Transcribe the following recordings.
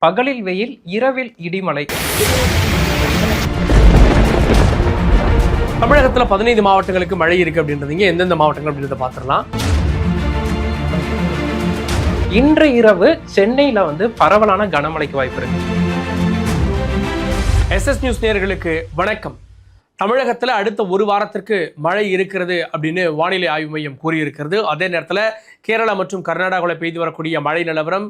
பகலில் வெயில், இரவில் இடிமலை. தமிழகத்துல 15 மாவட்டங்களுக்கு மழை இருக்கு அப்படின்றீங்க. எந்தெந்த மாவட்டங்கள் அப்படின்றத பாத்துடலாம். இன்று இரவு சென்னையில பரவலான கனமழைக்கு வாய்ப்பு இருக்கு. SS நியூஸ் நேயர்களுக்கு வணக்கம். தமிழகத்துல அடுத்த ஒரு வாரத்திற்கு மழை இருக்கிறது அப்படின்னு வானிலை ஆய்வு மையம் கூறியிருக்கிறது. அதே நேரத்துல கேரளா மற்றும் கர்நாடகாவில் பெய்து வரக்கூடிய மழை நிலவரம்,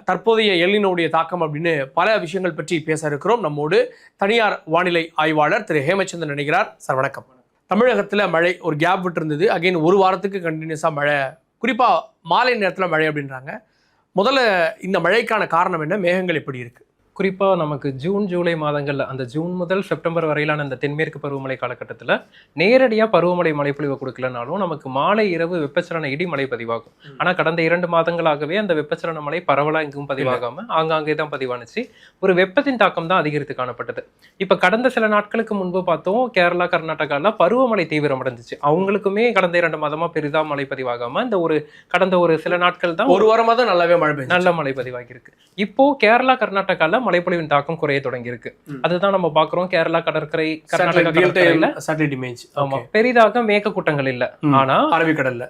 தற்போதைய எல்னினோடைய தாக்கம் அப்படின்னு பல விஷயங்கள் பற்றி பேச இருக்கிறோம். நம்மோடு தனியார் வானிலை ஆய்வாளர் திரு ஹேமச்சந்திரன் நினைக்கிறார். சார் வணக்கம். தமிழகத்துல மழை ஒரு கேப் விட்டு இருந்தது, அகைன் ஒரு வாரத்துக்கு கண்டினியூஸா மழை, குறிப்பா மாலை நேரத்துல மழை அப்படின்றாங்க. முதல்ல இந்த மழைக்கான காரணம் என்ன? மேகங்கள் எப்படி இருக்கு? குறிப்பா நமக்கு ஜூன் ஜூலை மாதங்கள்ல, அந்த ஜூன் முதல் செப்டம்பர் வரையிலான அந்த தென்மேற்கு பருவமழை காலகட்டத்தில் நேரடியா பருவமழை மழைப்பொழிவை கொடுக்கலனாலும் நமக்கு மாலை இரவு வெப்பச்சலன இடி மழை பதிவாகும். ஆனா கடந்த 2 மாதங்களாகவே அந்த வெப்பச்சலன மழை பரவலா எங்கும் பதிவாகாம ஆங்காங்கே தான் பதிவானுச்சு. ஒரு வெப்பத்தின் தாக்கம் தான் அதிகரித்து காணப்பட்டது. இப்ப கடந்த சில நாட்களுக்கு முன்பு பார்த்தோம், கேரளா கர்நாடகால பருவமழை தீவிரம் அடைஞ்சிச்சு. அவங்களுக்குமே கடந்த 2 மாதமா பெரிதா மழை பதிவாகாம இந்த கடந்த ஒரு சில நாட்கள் தான், ஒரு வாரமா தான் நல்லாவே மழை பெய்யுது, நல்ல மழை பதிவாகி இருக்கு. இப்போ கேரளா கர்நாடகால மழைப்பொழிவின் தாக்கம் குறைய தொடங்கி இருக்கு. அதுதான் நம்ம பாக்குறோம். கேரளா கடற்கரை, கர்நாடகா கடற்கரையில ஆமா பெரிதாக மேகக்கூட்டங்கள் இல்ல, ஆனா அரபிக்கடல்ல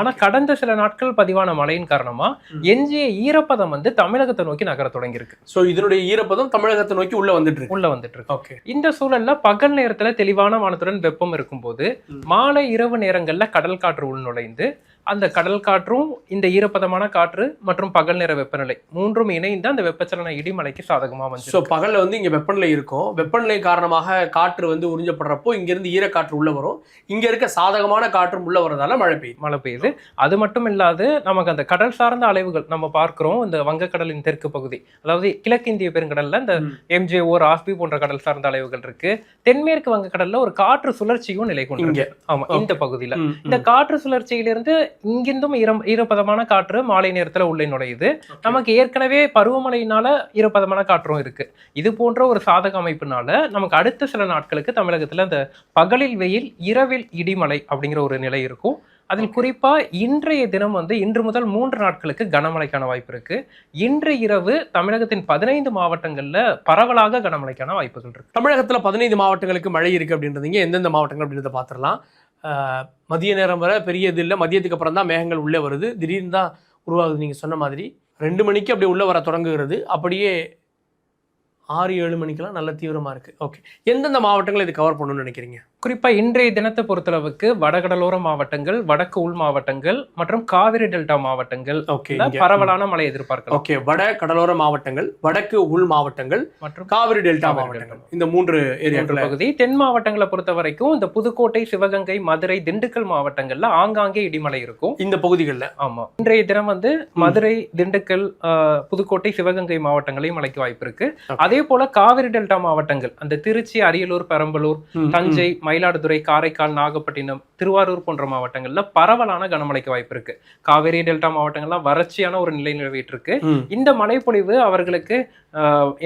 ஆனா கடந்த சில நாட்கள் பதிவான மழையின் காரணமா எஞ்சிய ஈரப்பதம் தமிழகத்தை நோக்கி நகர தொடங்கி இருக்கு. சோ இதனுடைய ஈரப்பதம் தமிழகத்தை நோக்கி உள்ள வந்துட்டு இருக்கு. ஓகே. இந்த சூழல்ல பகல் நேரத்துல தெளிவான வானத்துடன் வெப்பம் இருக்கும்போது மாலை இரவு நேரங்கள்ல கடல் காற்று உள்நுழைந்து அந்த கடல் காற்றும் இந்த ஈரப்பதமான காற்று மற்றும் பகல் நேர வெப்பநிலை மூன்றும் இணைந்து அந்த வெப்பச்சலன இடிமலைக்கு சாதகமா வந்து. ஸோ பகல்ல இங்க வெப்பநிலை இருக்கும், வெப்பநிலை காரணமாக காற்று உறிஞ்சப்படுறப்போ இங்க இருந்து ஈரக்காற்று உள்ள வரும், இங்க இருக்க சாதகமான காற்றும் உள்ள வரதால மழை பெய்யுது. அது மட்டும் இல்லாது நமக்கு அந்த கடல் சார்ந்த அலைவுகள் நம்ம பார்க்கிறோம். இந்த வங்கக்கடலின் தெற்கு பகுதி, அதாவது கிழக்கு இந்திய பெருங்கடல்ல இந்த MJO, ராஸ்பி போன்ற கடல் சார்ந்த அலைவுகள் இருக்கு. தென்மேற்கு வங்கக்கடல்ல ஒரு காற்று சுழற்சியும் நிலை கொண்டு இந்த பகுதியில இந்த காற்று சுழற்சியிலிருந்து இங்கிருந்தும் ஈரப்பதமான காற்று மாலை நேரத்துல உள்ளே நுழையுது. நமக்கு ஏற்கனவே பருவமழையினால ஈரப்பதமான காற்றும் இருக்கு. இது போன்ற ஒரு சாதக அமைப்புனால நமக்கு அடுத்த சில நாட்களுக்கு தமிழகத்துல அந்த பகலில் வெயில், இரவில் இடிமலை அப்படிங்கிற ஒரு நிலை இருக்கும். அதில் குறிப்பா இன்றைய தினம் இன்று முதல் 3 நாட்களுக்கு கனமழைக்கான வாய்ப்பு இருக்கு. இன்று இரவு தமிழகத்தின் 15 மாவட்டங்கள்ல பரவலாக கனமழைக்கான வாய்ப்புகள் இருக்கு. தமிழகத்துல 15 மாவட்டங்களுக்கு மழை இருக்கு அப்படின்றீங்க. எந்தெந்த மாவட்டங்கள் அப்படின்றத பாத்துடலாம். மதிய நேரம் வரை பெரிய இது இல்லை, மதியத்துக்கு அப்புறம் தான் மேகங்கள் உள்ளே வருது, திடீர்னு தான் உருவாகுது. நீங்கள் சொன்ன மாதிரி 2 மணிக்கு அப்படியே உள்ளே வர தொடங்குகிறது, அப்படியே 6-7 மணிக்கெல்லாம் நல்ல தீவிரமாக இருக்குது. ஓகே, எந்தெந்த மாவட்டங்கள் இது கவர் பண்ணணும்னு நினைக்கிறீங்க? குறிப்பாக இன்றைய தினத்தை பொறுத்தளவுக்கு வடகடலோர மாவட்டங்கள், வடக்கு உள் மாவட்டங்கள் மற்றும் காவிரி டெல்டா மாவட்டங்கள் பரவலான மழை எதிர்பார்க்கலாம். ஓகே, வட கடலோர மாவட்டங்கள், வடக்கு உள் மாவட்டங்கள் மற்றும் காவிரி டெல்டா மாவட்டங்கள், இந்த 3 ஏரியாக்கள் பகுதி. தென் மாவட்டங்களை பொறுத்த வரைக்கும் இந்த புதுக்கோட்டை, சிவகங்கை, மதுரை, திண்டுக்கல் மாவட்டங்கள்ல ஆங்காங்கே இடிமலை இருக்கும் இந்த பகுதிகளில். ஆமா, இன்றைய தினம் மதுரை, திண்டுக்கல், புதுக்கோட்டை, சிவகங்கை மாவட்டங்களையும் மழைக்கு வாய்ப்பு இருக்கு. அதே போல காவிரி டெல்டா மாவட்டங்கள், அந்த திருச்சி, அரியலூர், பெரம்பலூர், தஞ்சை, மயிலாடுதுறை, காரைக்கால், நாகப்பட்டினம், திருவாரூர் போன்ற மாவட்டங்கள்ல பரவலான கனமழைக்கு வாய்ப்பு இருக்கு. காவிரி டெல்டா மாவட்டங்கள்லாம் வறட்சியான ஒரு நிலை நிலவிட்டு இருக்கு. இந்த மழைப்பொழிவு அவர்களுக்கு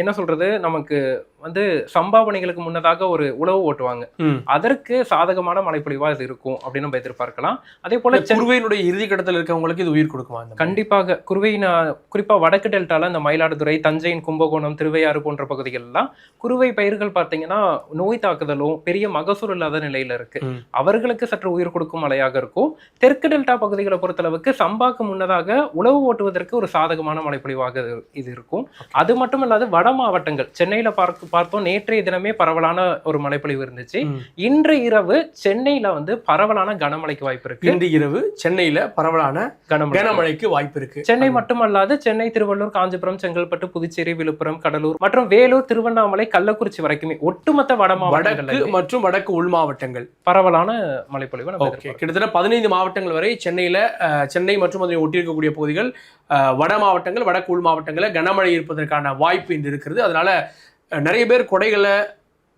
என்ன சொல்றது, நமக்கு சம்பாவனைகளுக்கு முன்னதாக ஒரு உழவு ஓட்டுவாங்க, அதற்கு சாதகமான மழைப்பொழிவா இது இருக்கும் அப்படின்னு நம்ம எதிர்பார்க்கலாம். அதே போல குருவையினுடைய இறுதி கட்டத்தில் இருக்கவங்களுக்கு இது உயிர் கொடுக்குமா? கண்டிப்பாக. குருவையின் குறிப்பா வடக்கு டெல்டால இந்த மயிலாடுதுறை, தஞ்சையின் கும்பகோணம், திருவையாறு போன்ற பகுதிகள் எல்லாம் குருவை பயிர்கள் பார்த்தீங்கன்னா நோய் தாக்குதலும் பெரிய மகசூல் இல்லாத நிலையில இருக்கு. அவர்களுக்கு சற்று உயிர் கொடுக்கும் மழையாக இருக்கும். தெற்கு டெல்டா பகுதிகளை பொறுத்தளவுக்கு சம்பாக்கு முன்னதாக உழவு ஓட்டுவதற்கு ஒரு சாதகமான மழைப்பொழிவாக இது இருக்கும். அது மட்டும் இல்லாது வட மாவட்டங்கள், சென்னையில பார்த்தோம், நேற்றைய தினமே பரவலான ஒரு மழைப்பொழிவு இருந்துச்சு. இன்று இரவு சென்னையில பரவலான கனமழைக்கு வாய்ப்பு இருக்கு. இன்று இரவு சென்னையில பரவலான கனமழைக்கு வாய்ப்பு இருக்கு. சென்னை மட்டுமல்லாது சென்னை, திருவள்ளூர், காஞ்சிபுரம், செங்கல்பட்டு, புதுச்சேரி, விழுப்புரம், கடலூர் மற்றும் வேலூர், திருவண்ணாமலை, கள்ளக்குறிச்சி வரைக்குமே ஒட்டுமொத்த வட மாவட்டங்கள் மற்றும் வடக்கு உள் மாவட்டங்கள் பரவலான மழைப்பொழிவு. கிட்டத்தட்ட 15 மாவட்டங்கள் வரை சென்னை மற்றும் அதை ஒட்டியிருக்கக்கூடிய பகுதிகள், வட மாவட்டங்கள், வடக்கு உள் மாவட்டங்களில் கனமழை இருப்பதற்கான வாய்ப்பு இன்று இருக்கிறது. அதனால நிறைய பேர் கொடைகளை,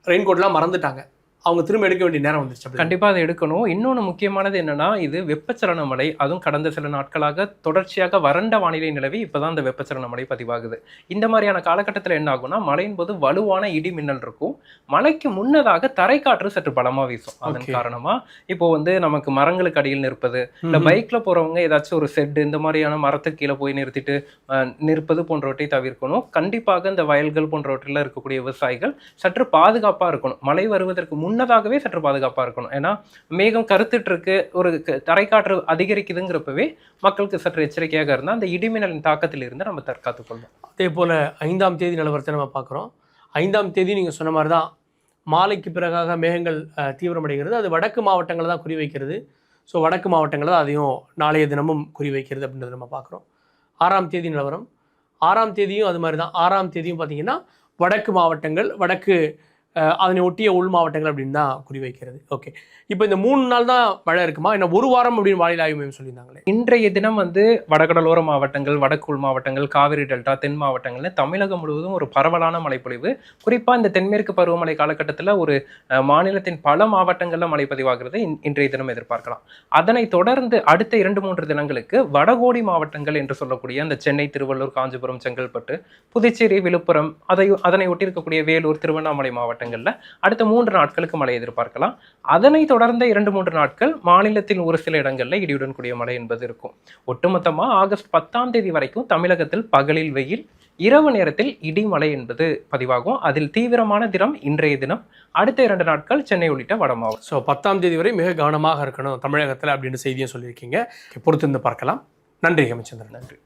ரெயின்கோட்லாம் மறந்துட்டாங்க. அவங்க திரும்ப எடுக்க வேண்டிய நேரம் வந்துருச்சு அப்படி? கண்டிப்பா அதை எடுக்கணும். இன்னொன்னு முக்கியமானது என்னன்னா, இது வெப்பச்சலன மழை. அதுவும் கடந்த சில நாட்களாக தொடர்ச்சியாக வறண்ட வானிலை நிலவி இப்பதான் அந்த வெப்பச்சலன மழை பதிவாகுது. இந்த மாதிரியான காலகட்டத்துல என்ன ஆகும்னா, மழையின் போது வலுவான இடி மின்னல் இருக்கும். மழைக்கு முன்னதாக தரைக்காற்று சற்று பலமா வீசும். அதன் காரணமா இப்போ நமக்கு மரங்களுக்கு அடியில் நிற்பது, இல்ல பைக்ல போறவங்க ஏதாச்சும் ஒரு ஷெட் இந்த மாதிரியான மரத்துக்கு கீழே போய் நிறுத்திட்டு நிற்பது போன்றவற்றை தவிர்க்கணும். கண்டிப்பாக இந்த வயல்கள் போன்றவற்றில் இருக்கக்கூடிய விவசாயிகள் சற்று பாதுகாப்பா இருக்கணும். மழை வருவதற்கு முன்னதாகவே சற்று பாதுகாப்பா இருக்கணும். ஏன்னா மேகம் கருத்துட்டு இருக்கு, ஒரு தரைக்காற்று அதிகரிக்குதுங்கிறப்பவே மக்களுக்கு சற்று எச்சரிக்கையாக இருந்தால் அந்த இடிமின்னலின் தாக்கத்தில் இருந்து நம்ம தற்காத்துக் கொள்ளணும். அதே போல 5ஆம் தேதி நிலவரத்தை நம்ம பார்க்குறோம். 5ஆம் தேதி நீங்க சொன்ன மாதிரி தான் மாலைக்கு பிறகாக மேகங்கள் தீவிரமடைகிறது. அது வடக்கு மாவட்டங்களை தான் குறிவைக்கிறது. ஸோ வடக்கு மாவட்டங்களை தான் அதையும் நாளைய தினமும் குறிவைக்கிறது அப்படின்றத நம்ம பார்க்குறோம். 6ஆம் தேதி நிலவரம், 6ஆம் தேதியும் அது மாதிரி தான். 6ஆம் தேதியும் பார்த்தீங்கன்னா வடக்கு மாவட்டங்கள், வடக்கு அதனை ஒட்டிய உள் மாவட்டங்கள் அப்படின்னு தான் குறிவைக்கிறது. ஓகே, இப்போ இந்த 3 நாள் தான் மழை இருக்குமா, என்ன ஒரு வாரம் அப்படின்னு வானிலை ஆய்வு மையம் சொல்லியிருந்தாங்களே? இன்றைய தினம் வடகடலோர மாவட்டங்கள், வடக்கு உள் மாவட்டங்கள், காவிரி டெல்டா, தென் மாவட்டங்கள்னு தமிழகம் முழுவதும் ஒரு பரவலான மழைப்பொழிவு. குறிப்பா இந்த தென்மேற்கு பருவமழை காலகட்டத்தில் ஒரு மாநிலத்தின் பல மாவட்டங்கள்ல மழை பதிவாகிறது இன்றைய தினம் எதிர்பார்க்கலாம். அதனை தொடர்ந்து அடுத்த 2-3 தினங்களுக்கு வடகோடி மாவட்டங்கள் என்று சொல்லக்கூடிய அந்த சென்னை, திருவள்ளூர், காஞ்சிபுரம், செங்கல்பட்டு, புதுச்சேரி, விழுப்புரம், அதனை ஒட்டியிருக்கக்கூடிய வேலூர், திருவண்ணாமலை மாவட்டங்கள்ல அடுத்த 3 நாட்களுக்கு மழை எதிர்பார்க்கலாம். அதனை தொடர்ந்த 2-3 நாட்கள் மாநிலத்தின் ஒரு சில இடங்கள்ல இடியுடன் கூடிய மழை என்பது இருக்கும். ஒட்டுமொத்தமா ஆகஸ்ட் 10ஆம் தேதி வரைக்கும் தமிழகத்தில் பகலில் வெயில், இரவு நேரத்தில் இடிமழை என்பது பதிவாகும். அதில் தீவிரமான தினம் இன்றைய தினம், அடுத்த 2 நாட்கள் சென்னை உள்ளிட்ட வட மாவட்டம். ஸோ 10ஆம் தேதி வரை மிக கவனமாக இருக்கணும் தமிழகத்தில் அப்படின்னு செய்தியும் சொல்லியிருக்கீங்க. பொறுத்திருந்து பார்க்கலாம். நன்றி ஹேமச்சந்திரன். நன்றி.